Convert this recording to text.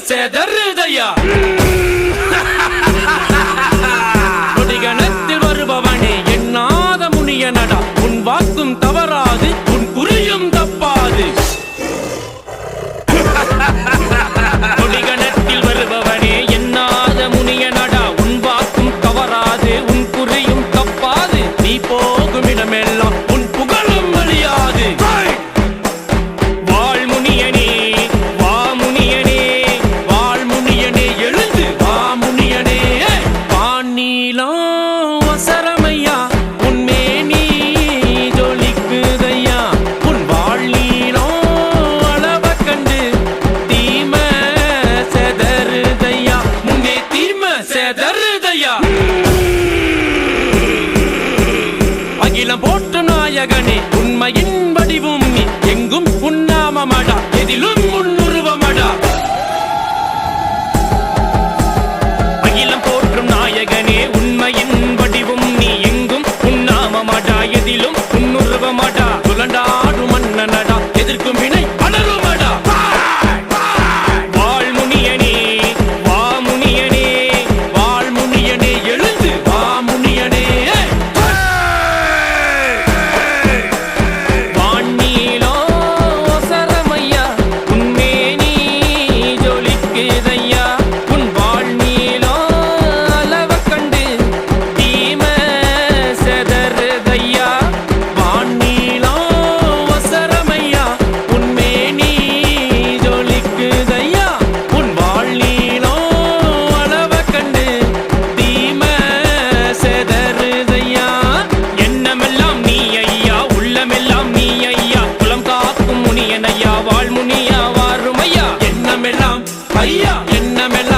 செதறுதையா கொடிகணத்தில் வருபவனே எண்ணாத முனியனடா உன் வாக்கும் தவறாது உன் குறியும் தப்பாது கொடிகணத்தில் வருபவனே எண்ணாத முனியனடா உன் வாக்கும் தவறாது உன் குறியும் தப்பாது நீ போகும் இடமெல்லாம் உன் புகழும் அழியாது அகிலம் போற்றும் நாயகனே உண்மையின் வடிவும் நீ எங்கும் உன்னாமமடா எதிலும் முன்னுருவமடா அகிலம் போற்றும் நாயகனே உண்மையின் வடிவும் நீ எங்கும் உன்னாமமடா எதிலும் முன்னுருவமடா சுழண்டாடும் மன்னனடா எதிர்க்கும் வினை பலருமடா ஐயா எண்ணமெல்லாம்